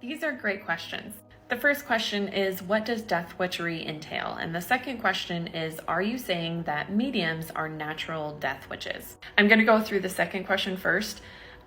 These are great questions. The first question is, what does death witchery entail? And the second question is, are you saying that mediums are natural death witches? I'm going to go through the second question first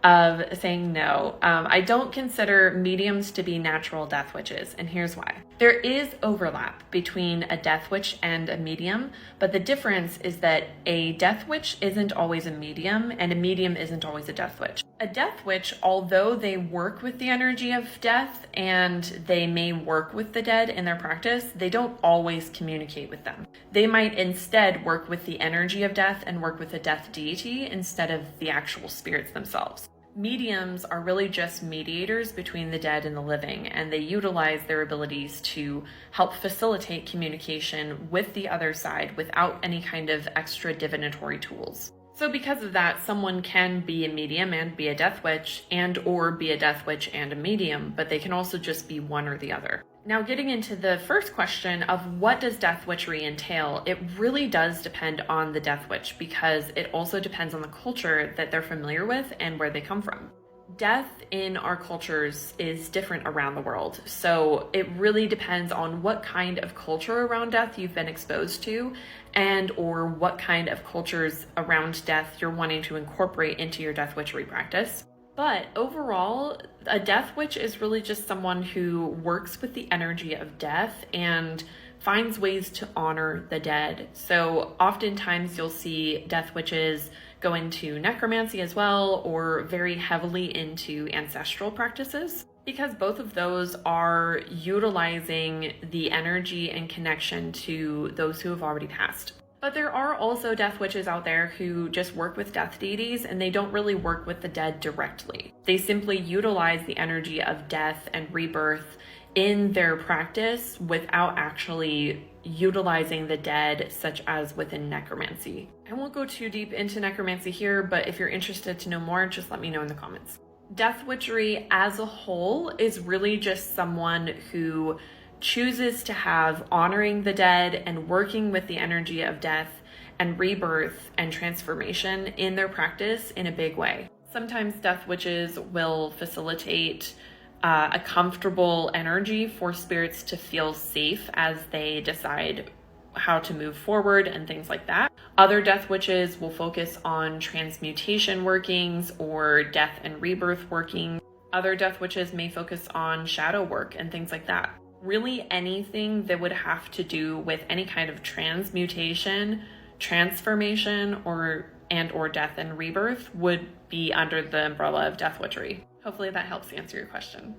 of saying no. I don't consider mediums to be natural death witches, and here's why. There is overlap between a death witch and a medium, but the difference is that a death witch isn't always a medium, and a medium isn't always a death witch. A death witch, although they work with the energy of death and they may work with the dead in their practice, they don't always communicate with them. They might instead work with the energy of death and work with the death deity instead of the actual spirits themselves. Mediums are really just mediators between the dead and the living, and they utilize their abilities to help facilitate communication with the other side without any kind of extra divinatory tools. So because of that, someone can be a medium and be a death witch, and or be a death witch and a medium, but they can also just be one or the other. Now, getting into the first question of what does death witchery entail, it really does depend on the death witch because it also depends on the culture that they're familiar with and where they come from. Death in our cultures is different around the world, so it really depends on what kind of culture around death you've been exposed to and or what kind of cultures around death you're wanting to incorporate into your death witchery practice. But overall, a death witch is really just someone who works with the energy of death and finds ways to honor the dead. So oftentimes you'll see death witches go into necromancy as well, or very heavily into ancestral practices, because both of those are utilizing the energy and connection to those who have already passed. But there are also death witches out there who just work with death deities and they don't really work with the dead directly. They simply utilize the energy of death and rebirth in their practice without actually utilizing the dead, such as within necromancy. I won't go too deep into necromancy here, but if you're interested to know more, just let me know in the comments. Death witchery as a whole is really just someone who chooses to have honoring the dead and working with the energy of death and rebirth and transformation in their practice in a big way. Sometimes death witches will facilitate a comfortable energy for spirits to feel safe as they decide how to move forward and things like that. Other death witches will focus on transmutation workings or death and rebirth working. Other death witches may focus on shadow work and things like that. Really anything that would have to do with any kind of transmutation, transformation, or death and rebirth would be under the umbrella of death witchery. Hopefully that helps answer your question.